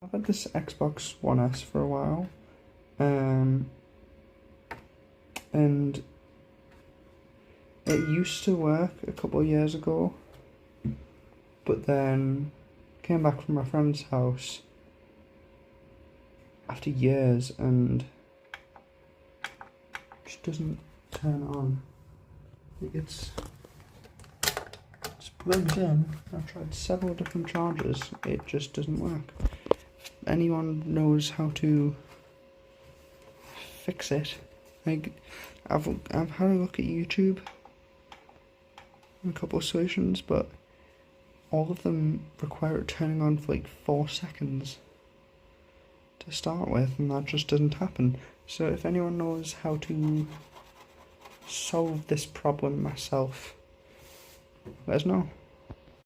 I've had this Xbox One S for a while, and it used to work a couple of years ago, but then came back from my friend's house after years and just doesn't turn on. It's plugged in. I've tried several different chargers. It just doesn't work. If anyone knows how to fix it, like I've had a look at YouTube, a couple of solutions, but all of them require it turning on for like 4 seconds to start with, and that just doesn't happen. So if anyone knows how to solve this problem myself, let us know.